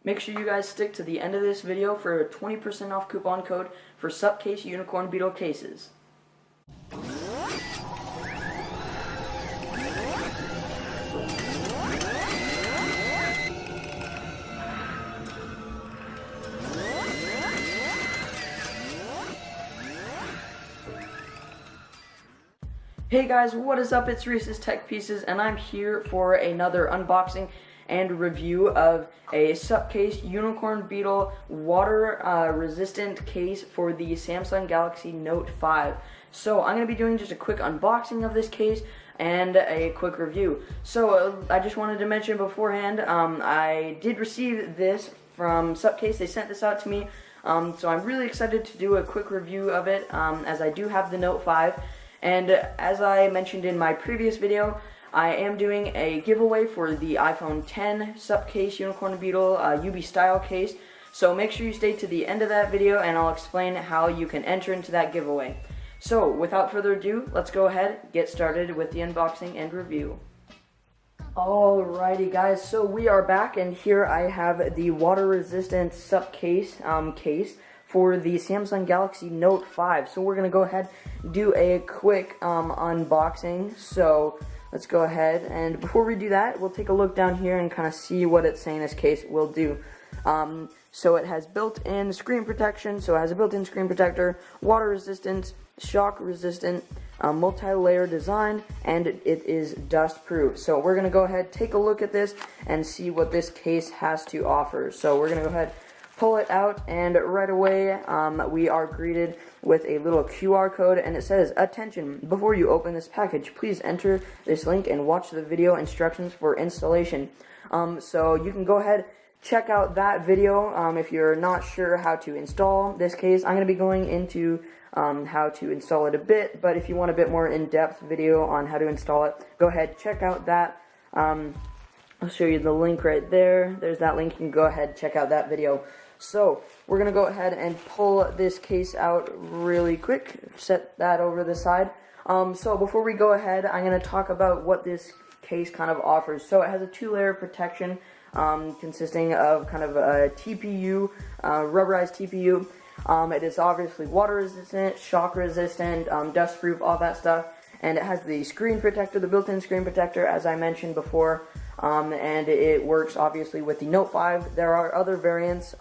Make sure you guys stick to the end of this video for a 20% off coupon code for Supcase Unicorn Beetle cases. Hey guys, what is up? It's Reese's Tech Pieces, and I'm here for another unboxing and review of a Supcase Unicorn Beetle water resistant case for the Samsung Galaxy Note 5. So I'm going to be doing just a quick unboxing of this case and a quick review. So I just wanted to mention beforehand, I did receive this from Supcase. They sent this out to me, so I'm really excited to do a quick review of it, as I do have the Note 5. And as I mentioned in my previous video, I am doing a giveaway for the iPhone X Supcase Unicorn Beetle UB style case. So make sure you stay to the end of that video and I'll explain how you can enter into that giveaway. So without further ado, let's go ahead, get started with the unboxing and review. Alrighty guys, so we are back, and here I have the water resistant Supcase case for the Samsung Galaxy Note 5. So we're going to go ahead and do a quick unboxing. So let's go ahead, and before we do that, we'll take a look down here and kind of see what it's saying this case will do. So it has built-in screen protection, so it has a built-in screen protector, water resistant, shock resistant, multi-layer design, and it is dust proof. So we're going to go ahead, take a look at this, and see what this case has to offer. So we're going to go ahead, pull it out, and right away we are greeted with a little QR code, and it says, "Attention, before you open this package, please enter this link and watch the video instructions for installation." So you can go ahead, check out that video if you're not sure how to install this case. I'm going to be going into how to install it a bit, but if you want a bit more in-depth video on how to install it, go ahead, check out that. I'll show you the link right there. There's that link. You can go ahead, check out that video. So we're going to go ahead and pull this case out really quick, set that over the side. So before we go ahead, I'm going to talk about what this case kind of offers. So it has a two-layer protection consisting of kind of a TPU, rubberized TPU. It is obviously water resistant, shock resistant, dust proof, all that stuff. And it has the screen protector, the built-in screen protector, as I mentioned before. And it works obviously with the Note 5. There are other variants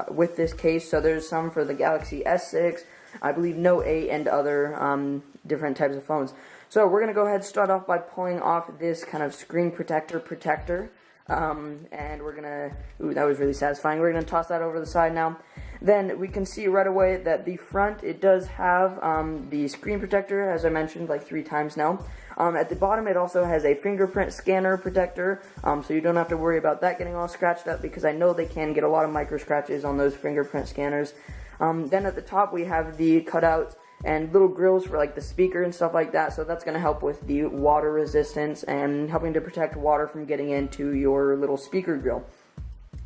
with this case, so there's some for the Galaxy S6, I believe Note 8, and other different types of phones. So we're going to go ahead and start off by pulling off this kind of screen protector. And we're going to, ooh, that was really satisfying. We're going to toss that over the side now. Then we can see right away that the front, it does have the screen protector, as I mentioned like 3 times now. At the bottom, it also has a fingerprint scanner protector, so you don't have to worry about that getting all scratched up, because I know they can get a lot of micro scratches on those fingerprint scanners. Then at the top, we have the cutouts and little grills for like the speaker and stuff like that, so that's going to help with the water resistance and helping to protect water from getting into your little speaker grill.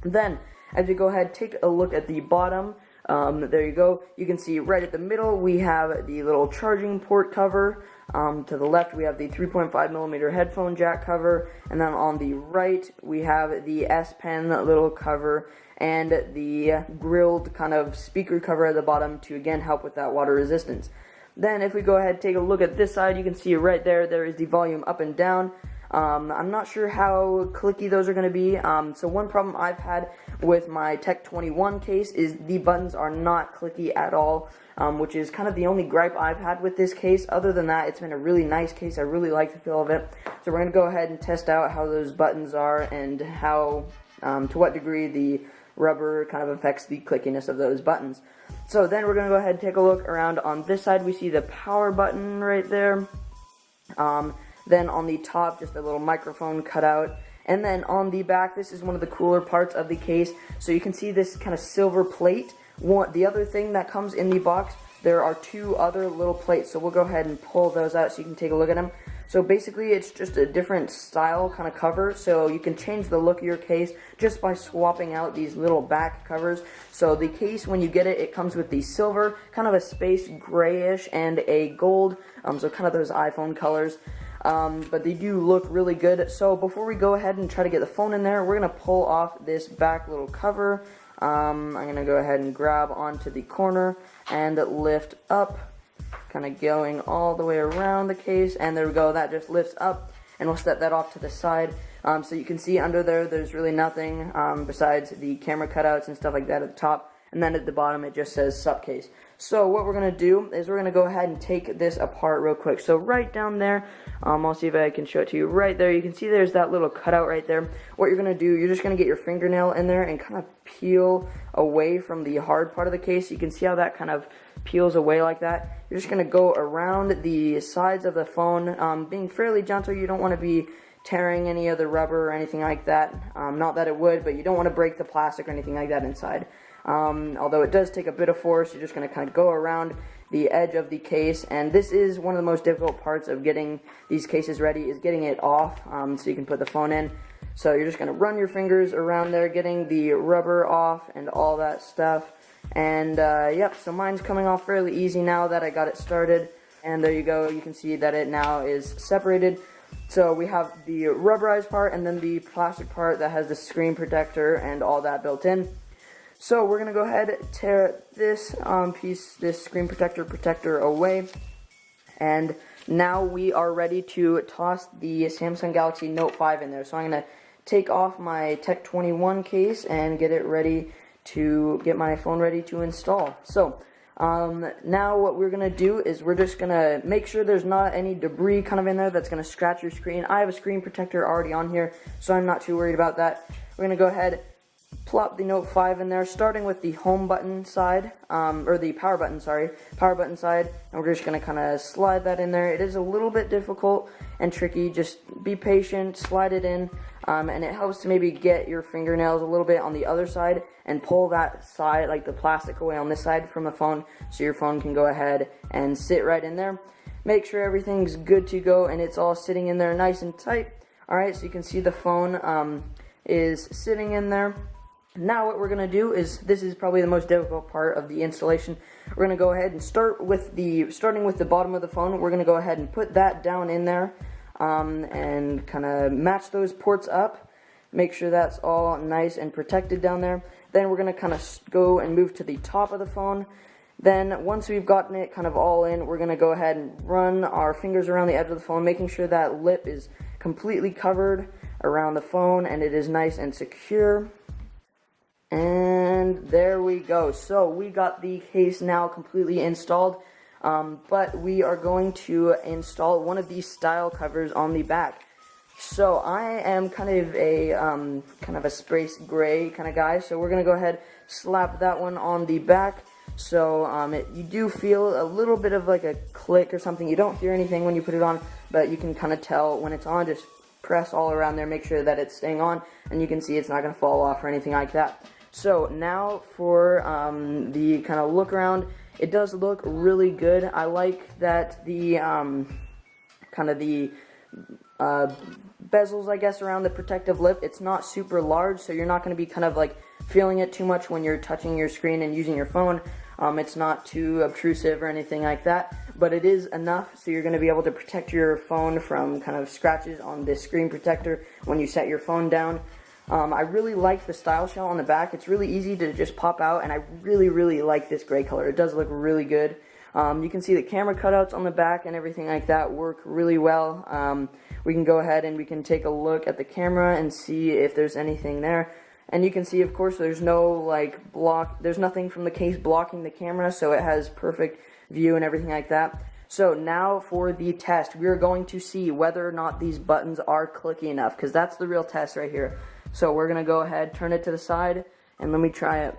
Then, as you go ahead, take a look at the bottom. There you go. You can see right at the middle we have the little charging port cover. To the left we have the 3.5mm headphone jack cover, and then on the right we have the S Pen little cover and the grilled kind of speaker cover at the bottom to again help with that water resistance. Then if we go ahead and take a look at this side, you can see right there is the volume up and down. I'm not sure how clicky those are going to be. So one problem I've had with my Tech 21 case is the buttons are not clicky at all, which is kind of the only gripe I've had with this case. Other than that, it's been a really nice case. I really like the feel of it. So we're going to go ahead and test out how those buttons are and how, to what degree the rubber kind of affects the clickiness of those buttons. So then we're going to go ahead and take a look around on this side. We see the power button right there. Then on the top, just a little microphone cutout. And then on the back, this is one of the cooler parts of the case. So you can see this kind of silver plate. The other thing that comes in the box, there are 2 other little plates. So we'll go ahead and pull those out so you can take a look at them. So basically, it's just a different style kind of cover. So you can change the look of your case just by swapping out these little back covers. So the case, when you get it, it comes with the silver, kind of a space grayish, and a gold. So kind of those iPhone colors. but they do look really good. So before we go ahead and try to get the phone in there, we're going to pull off this back little cover. I'm going to go ahead and grab onto the corner and lift up, kind of going all the way around the case, and there we go, that just lifts up, and we'll set that off to the side. So you can see under there, there's really nothing besides the camera cutouts and stuff like that at the top, and then at the bottom it just says Supcase. So what we're going to do is we're going to go ahead and take this apart real quick. So right down there, I'll see if I can show it to you. Right there, you can see there's that little cutout right there. What you're going to do, you're just going to get your fingernail in there and kind of peel away from the hard part of the case. You can see how that kind of peels away like that. You're just going to go around the sides of the phone, being fairly gentle. You don't want to be tearing any of the rubber or anything like that. Not that it would, but you don't want to break the plastic or anything like that inside. Although it does take a bit of force, you're just going to kind of go around the edge of the case, and this is one of the most difficult parts of getting these cases ready, is getting it off, so you can put the phone in. So you're just going to run your fingers around there, getting the rubber off and all that stuff. And yep, so mine's coming off fairly easy now that I got it started. And there you go, you can see that it now is separated. So we have the rubberized part and then the plastic part that has the screen protector and all that built in. So we're going to go ahead and tear this this screen protector away. And now we are ready to toss the Samsung Galaxy Note 5 in there. So I'm going to take off my Tech 21 case and get it ready to get my phone ready to install. So now what we're going to do is we're just going to make sure there's not any debris kind of in there that's going to scratch your screen. I have a screen protector already on here, so I'm not too worried about that. We're going to go ahead, plop the Note 5 in there, starting with the home button side, or the power button side, and we're just going to kind of slide that in there. It is a little bit difficult and tricky, just be patient, slide it in, and it helps to maybe get your fingernails a little bit on the other side and pull that side, like the plastic away on this side from the phone, so your phone can go ahead and sit right in there. Make sure everything's good to go and it's all sitting in there nice and tight. Alright, so you can see the phone is sitting in there. Now what we're going to do is, this is probably the most difficult part of the installation. We're going to go ahead and starting with the bottom of the phone. We're going to go ahead and put that down in there and kind of match those ports up. Make sure that's all nice and protected down there. Then we're going to kind of go and move to the top of the phone. Then once we've gotten it kind of all in, we're going to go ahead and run our fingers around the edge of the phone, making sure that lip is completely covered around the phone and it is nice and secure. And there we go. So we got the case now completely installed, but we are going to install one of these style covers on the back. So I am kind of a space gray kind of guy, so we're going to go ahead, slap that one on the back. So you do feel a little bit of like a click or something. You don't hear anything when you put it on, but you can kind of tell when it's on. Just press all around there, make sure that it's staying on, and you can see it's not going to fall off or anything like that. So now for the kind of look around, it does look really good. I like that the kind of the bezels, I guess, around the protective lip, it's not super large, so you're not going to be kind of like feeling it too much when you're touching your screen and using your phone. It's not too obtrusive or anything like that, but it is enough so you're going to be able to protect your phone from kind of scratches on this screen protector when you set your phone down. I really like the style shell on the back. It's really easy to just pop out, and I really like this gray color. It does look really good. You can see the camera cutouts on the back and everything like that work really well. We can go ahead and we can take a look at the camera and see if there's anything there. And you can see, of course, there's no there's nothing from the case blocking the camera, so it has perfect view and everything like that. So now for the test, we're going to see whether or not these buttons are clicky enough, because that's the real test right here. So we're going to go ahead, turn it to the side, and let me try it.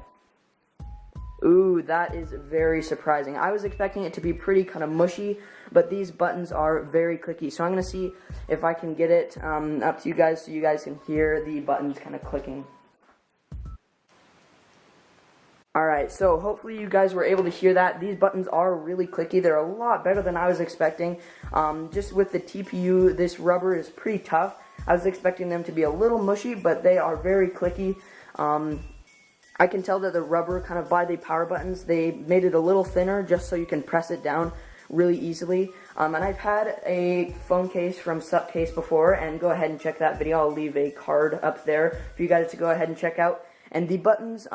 Ooh, that is very surprising. I was expecting it to be pretty kind of mushy, but these buttons are very clicky. So I'm going to see if I can get it up to you guys so you guys can hear the buttons kind of clicking. Alright, so hopefully you guys were able to hear that. These buttons are really clicky. They're a lot better than I was expecting. Just with the TPU, this rubber is pretty tough. I was expecting them to be a little mushy, but they are very clicky. I can tell that the rubber kind of by the power buttons, they made it a little thinner just so you can press it down really easily. And I've had a phone case from Supcase before, and go ahead and check that video. I'll leave a card up there for you guys to go ahead and check out. And the buttons,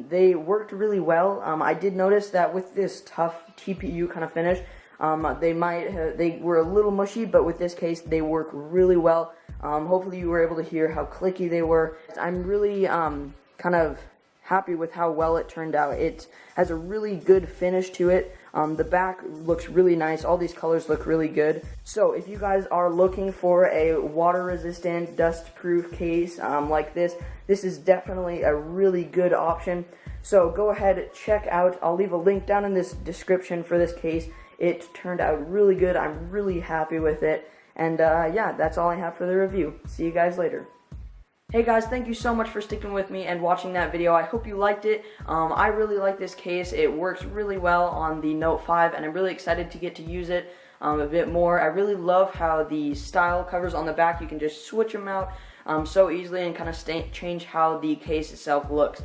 they worked really well. I did notice that with this tough TPU kind of finish, they were a little mushy, but with this case, they work really well. Hopefully you were able to hear how clicky they were. I'm really kind of happy with how well it turned out. It has a really good finish to it. The back looks really nice. All these colors look really good. So if you guys are looking for a water-resistant, dust-proof case like this is definitely a really good option. So go ahead, check out. I'll leave a link down in this description for this case. It turned out really good. I'm really happy with it. And yeah, that's all I have for the review. See you guys later. Hey guys, thank you so much for sticking with me and watching that video. I hope you liked it. I really like this case. It works really well on the Note 5, and I'm really excited to get to use it a bit more. I really love how the style covers on the back, you can just switch them out so easily and kind of change how the case itself looks.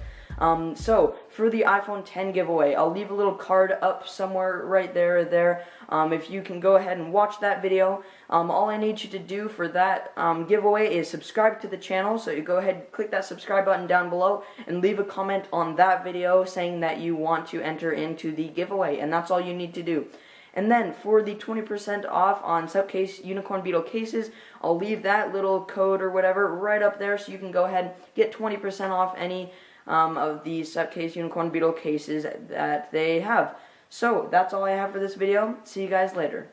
So, for the iPhone 10 giveaway, I'll leave a little card up somewhere right there or there. If you can go ahead and watch that video, all I need you to do for that giveaway is subscribe to the channel. So you go ahead and click that subscribe button down below and leave a comment on that video saying that you want to enter into the giveaway, and that's all you need to do. And then for the 20% off on Supcase Unicorn Beetle cases, I'll leave that little code or whatever right up there so you can go ahead and get 20% off any of the Supcase Unicorn Beetle cases that they have. So, that's all I have for this video. See you guys later.